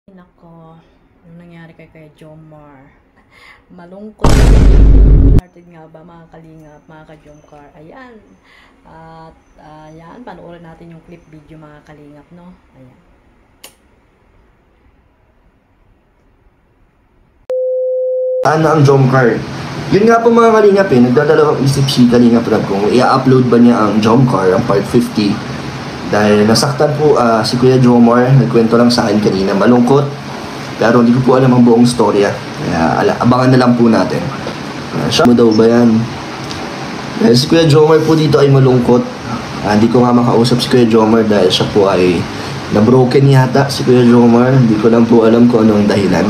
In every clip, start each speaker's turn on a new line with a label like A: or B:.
A: Nako, ano nangyari kay Kuya Jomar? Malungkot. Hearted nga ba mga kalingap, mga ka-Jomcar? Ayan. At ayan, panoorin natin yung clip video mga kalingap, no? Ayan.
B: Ano ang Jomcar? Yun nga po mga kalingap nagdadalawang isip si Kalingap Rob kung i-upload ba niya ang Jomcar, ang part 50. Dahil nasaktan po si Kuya Jomar, nagkwento lang sa akin kanina, malungkot. Pero hindi ko po alam ang buong storya. Kaya abangan na lang po natin. Siya mo daw ba yan? Dahil si Kuya Jomar po dito ay malungkot. Hindi ko nga makausap si Kuya Jomar dahil siya po ay na-broken yata si Kuya Jomar. Hindi ko lang po alam kung anong dahilan.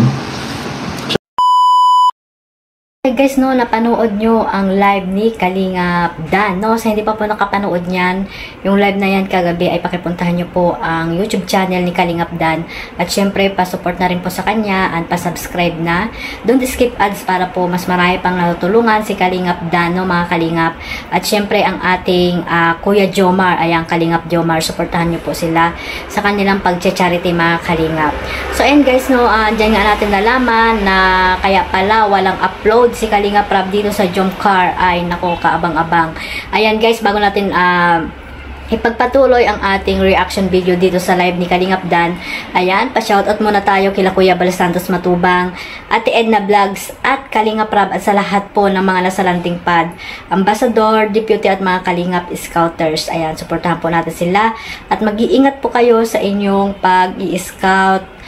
C: Guys, no, napanood nyo ang live ni Kalingap Dan, no? Sa hindi pa po nakapanood niyan, yung live na yan kagabi ay pakipuntahan nyo po ang YouTube channel ni Kalingap Dan. At syempre, pa-support na rin po sa kanya at pa-subscribe na. Don't skip ads para po mas marami pang natutulungan si Kalingap Dan, no, mga Kalingap. At syempre, ang ating Kuya Jomar, ayan, Kalingap Jomar, supportahan nyo po sila sa kanilang pag-charity, mga Kalingap. So, ayan guys, no, dyan nga natin nalaman na kaya pala walang upload si Kalingap Rob dito sa Jomcar. Ay nako, kaabang-abang. Ayan guys, bago natin ipagpatuloy ang ating reaction video dito sa live ni Kalingap Dan, ayan, pa-shoutout muna tayo kila Kuya Bal Santos Matubang, Ate Edna Vlogs at Kalingap Rob at sa lahat po ng mga nasa landing pad, Ambassador, Deputy at mga Kalingap Scouters. Ayan, suportahan po natin sila at mag-iingat po kayo sa inyong pag-i-scout,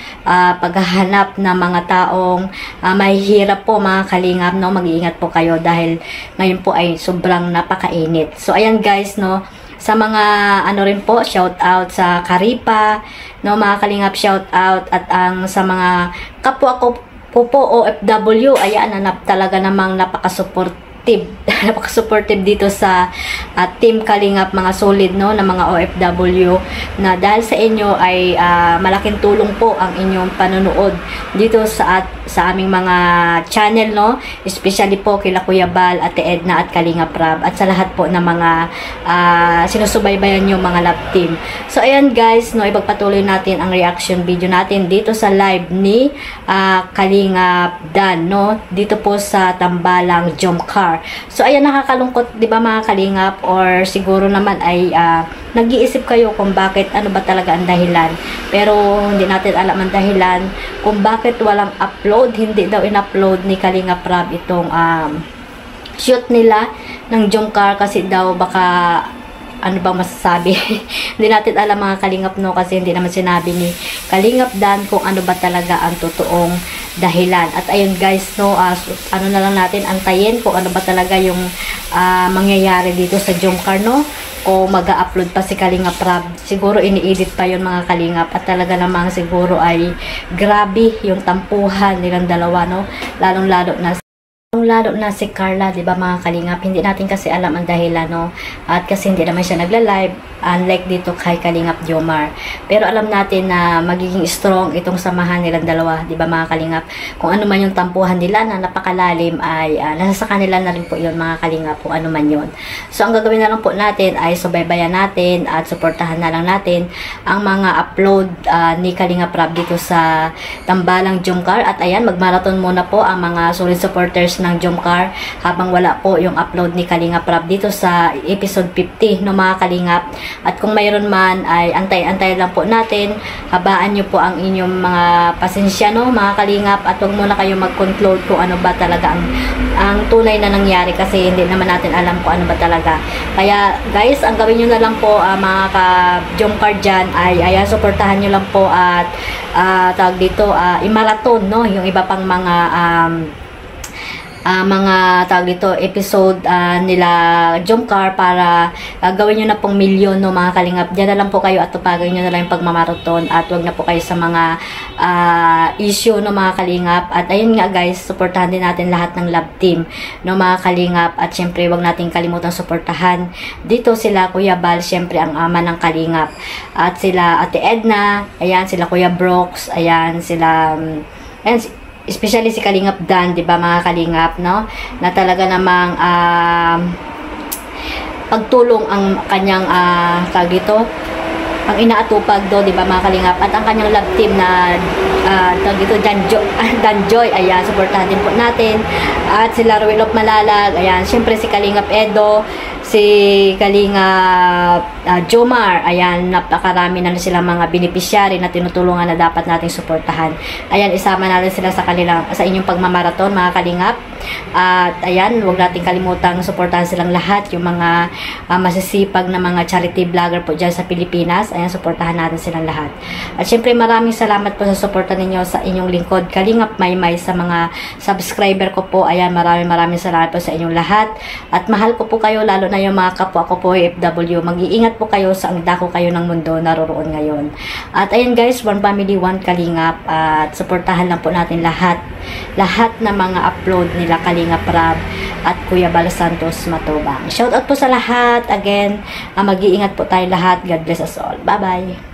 C: paghahanap ng mga taong mahihirap po, mga Kalingap, no? Mag-iingat po kayo dahil ngayon po ay sobrang napakainit. So ayan guys, no, sa mga ano rin po, shout out sa Karipa, no, mga Kalingap, shout out at ang sa mga kapwa ko po OFW, ayan, talaga namang napaka-supportive dito sa Team Kalingap, mga solid, no, na mga OFW, na dahil sa inyo ay malaking tulong po ang inyong panonood dito sa aming mga channel, no, especially po kila Kuya Bal, Ate Edna at Kalingap Rob at sa lahat po ng mga sinusubaybayan yung mga love team. So ayan guys, no, ipagpatuloy natin ang reaction video natin dito sa live ni Kalingap Dan, no, dito po sa Tambalang Jomcar. So ayan, nakakalungkot, 'di ba mga Kalingap, or siguro naman ay nag-iisip kayo kung bakit, ano ba talaga ang dahilan. Pero hindi natin alam ang dahilan kung bakit walang upload. Hindi daw in-upload ni Kalingap Rob itong shoot nila ng Jomcar kasi daw baka ano bang masasabi. Hindi natin alam mga Kalingap, no, kasi hindi naman sinabi ni Kalingap Dan kung ano ba talaga ang totoong dahilan. At ayun guys, no, ano na lang natin antayin kung ano ba talaga yung mangyayari dito sa Jomcar, no, o mag-upload pa si Kalingap Rob. Siguro ini-edit pa yun mga Kalingap at talaga namang siguro ay grabe yung tampuhan nilang dalawa, no, lalong-lalo na si Carla, 'di ba mga Kalingap? Hindi natin kasi alam ang dahilan, no? At kasi hindi naman siya nagla-live, unlike dito kay Kalingap Jomar. Pero alam natin na magiging strong itong samahan nilang dalawa, 'di ba mga Kalingap? Kung ano man yung tampuhan nila na napakalalim ay nasa kanila na rin po 'yon mga Kalingap, kung ano man 'yon. So ang gagawin na lang po natin ay subaybayan natin at suportahan na lang natin ang mga upload ni Kalingap Rob dito sa Tambalang Jomcar. At ayan, magmarathon muna po ang mga solid supporters ng Jomcar habang wala po yung upload ni Kalingap Rob dito sa episode 50, no mga Kalingap. At kung mayroon man ay antay-antay lang po natin, habaan nyo po ang inyong mga pasensya, no mga Kalingap, at huwag muna kayo mag-conclude kung ano ba talaga ang tunay na nangyari kasi hindi naman natin alam kung ano ba talaga. Kaya guys, ang gawin nyo na lang po mga ka-Jomcar dyan ay ayan, suportahan nyo lang po at tawag dito, i-marathon, no, yung iba pang mga tawag dito episode nila Jomcar para gawin nyo na pong milyon, no mga Kalingap. Diyan na lang po kayo at tupagan nyo na lang yung pagmamarathon at wag na po kayo sa mga issue, no mga Kalingap. At ayun nga guys, suportahan din natin lahat ng love team, no mga Kalingap. At syempre wag natin kalimutan suportahan dito sila Kuya Bal, syempre ang ama ng Kalingap, at sila Ate Edna, ayan, sila Kuya Brooks, ayan, sila ayan, especially si Kalingap Dan, 'di ba mga Kalingap, no, na talaga namang pagtulong ang kanyang tawag dito, ang inaatupag do, di ba mga kalingap, at ang kanyang love team na dito Danjoy, ayan, supportahan din po natin, at si Laruel of Malalag, ayan, syempre si Kalingap Edo, si Kalingap Jomar, ayan, napakarami na silang mga beneficiary na tinutulungan na dapat nating suportahan. Ayan, isama natin sila sa inyong pagmamaraton mga kalingap. At ayan, huwag nating kalimutang suportahan silang lahat, yung mga masisipag na mga charity vlogger po dyan sa Pilipinas. Ayan, suportahan natin silang lahat. At syempre maraming salamat po sa suporta ninyo sa inyong lingkod Kalingap Maymay, sa mga subscriber ko po. Ayan, maraming salamat po sa inyong lahat. At mahal ko po kayo, lalo na yung mga kapwa ko po OFW. Mag-iingat po kayo sa ang dako kayo ng mundo naroroon ngayon. At ayan guys, One Family, One Kalingap. At suportahan lang po natin lahat na mga upload nila Kalingap Rab at Kuya Bal Santos Matubang. Shout out po sa lahat. Again, mag-iingat po tayo lahat. God bless us all. Bye-bye.